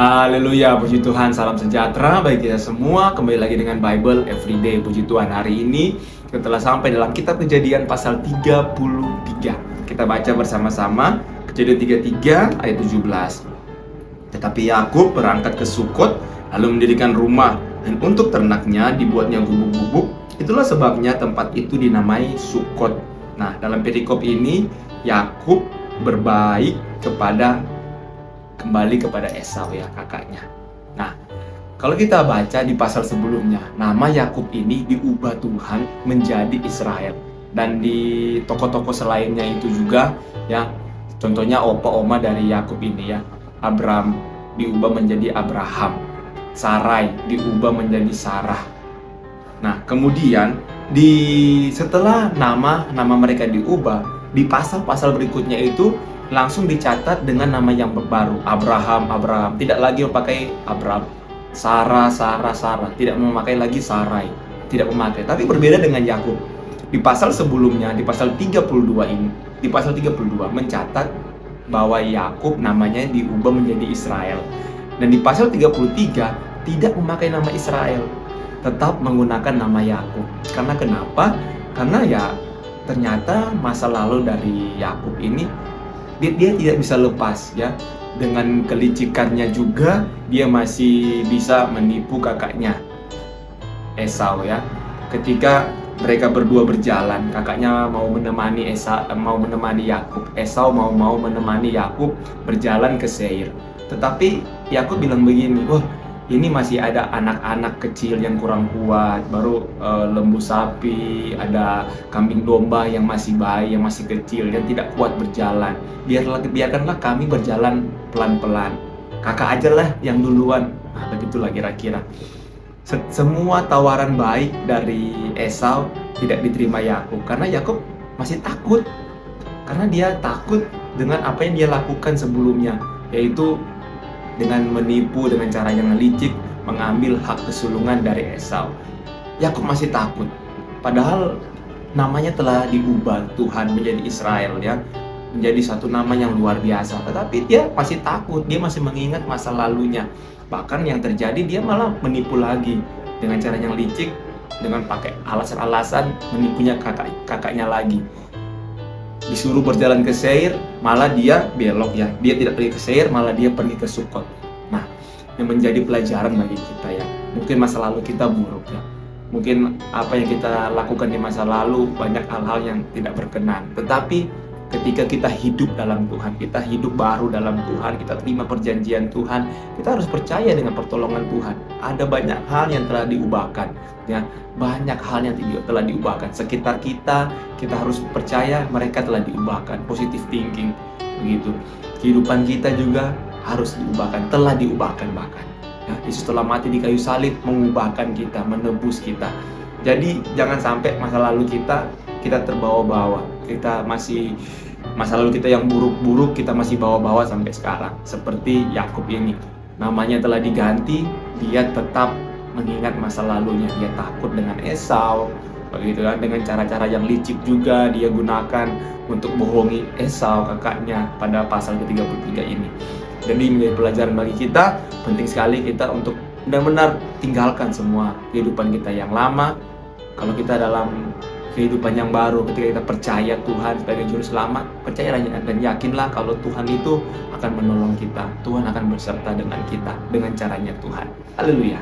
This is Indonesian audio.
Haleluya, puji Tuhan, salam sejahtera bagi kita semua. Kembali lagi dengan Bible Everyday, puji Tuhan. Hari ini kita telah sampai dalam kitab Kejadian pasal 33. Kita baca bersama-sama Kejadian 33 ayat 17. Tetapi Yakub berangkat ke Sukot, lalu mendirikan rumah, dan untuk ternaknya dibuatnya gubuk-gubuk. Itulah sebabnya tempat itu dinamai Sukot. Nah, dalam perikop ini Yakub berbaik kembali kepada Esau, ya, kakaknya. Nah, kalau kita baca di pasal sebelumnya, nama Yakub ini diubah Tuhan menjadi Israel. Dan di tokoh-tokoh selainnya itu juga, ya, contohnya opa oma dari Yakub ini, ya, Abram diubah menjadi Abraham, Sarai diubah menjadi Sarah. Nah, kemudian setelah nama mereka diubah, di pasal-pasal berikutnya itu langsung dicatat dengan nama yang baru, Abraham. Tidak lagi memakai Abram. Sarah. Tidak memakai lagi Sarai. Tidak memakai. Tapi berbeda dengan Yakub. Di pasal sebelumnya, di pasal 32 ini, di pasal 32 mencatat bahwa Yakub namanya diubah menjadi Israel. Dan di pasal 33 tidak memakai nama Israel, tetap menggunakan nama Yakub. Karena kenapa? Karena ya ternyata masa lalu dari Yakub ini dia tidak bisa lepas, ya. Dengan kelicikannya juga dia masih bisa menipu kakaknya Esau, ya. Ketika mereka berdua berjalan, kakaknya mau menemani Yakub. Esau mau menemani Yakub berjalan ke Seir. Tetapi Yakub bilang begini, "Wah, ini masih ada anak-anak kecil yang kurang kuat, baru lembu sapi, ada kambing domba yang masih bayi, yang masih kecil, yang tidak kuat berjalan. Biarkanlah kami berjalan pelan-pelan. Kakak aja lah yang duluan." Nah, begitulah kira-kira. Semua tawaran baik dari Esau tidak diterima Yakub, karena Yakub masih takut. Karena dia takut dengan apa yang dia lakukan sebelumnya, yaitu dengan menipu dengan cara yang licik, mengambil hak kesulungan dari Esau. Yakub masih takut, padahal namanya telah diubah Tuhan menjadi Israel, ya, menjadi satu nama yang luar biasa. Tetapi dia masih takut, dia masih mengingat masa lalunya. Bahkan yang terjadi, dia malah menipu lagi dengan cara yang licik, dengan pakai alasan-alasan menipunya kakaknya lagi. Disuruh berjalan ke Seir, malah dia belok, ya. Dia tidak pergi ke Seir, malah dia pergi ke Sukot. Nah, yang menjadi pelajaran bagi kita, ya. Mungkin masa lalu kita buruk, ya. Mungkin apa yang kita lakukan di masa lalu banyak hal-hal yang tidak berkenan. Tetapi ketika kita hidup dalam Tuhan, kita hidup baru dalam Tuhan, kita terima perjanjian Tuhan, kita harus percaya dengan pertolongan Tuhan. Ada banyak hal yang telah diubahkan, ya. Banyak hal yang telah diubahkan. Sekitar kita harus percaya mereka telah diubahkan. Positive thinking, begitu. Kehidupan kita juga harus diubahkan, telah diubahkan bahkan. Ya, Yesus telah mati di kayu salib, mengubahkan kita, menebus kita. Jadi jangan sampai masa lalu kita terbawa-bawa. Masa lalu kita yang buruk-buruk kita masih bawa-bawa sampai sekarang. Seperti Yakub ini, namanya telah diganti, dia tetap mengingat masa lalunya. Dia takut dengan Esau, begitu kan, dengan cara-cara yang licik juga dia gunakan untuk bohongi Esau, kakaknya, pada pasal ke-33 ini. Jadi menjadi pelajaran bagi kita, penting sekali kita untuk benar-benar tinggalkan semua kehidupan kita yang lama. Kalau kita dalam kehidupan yang baru, ketika kita percaya Tuhan sebagai juru selamat, percayalah dan yakinlah kalau Tuhan itu akan menolong kita. Tuhan akan berserta dengan kita dengan caranya Tuhan. Haleluya.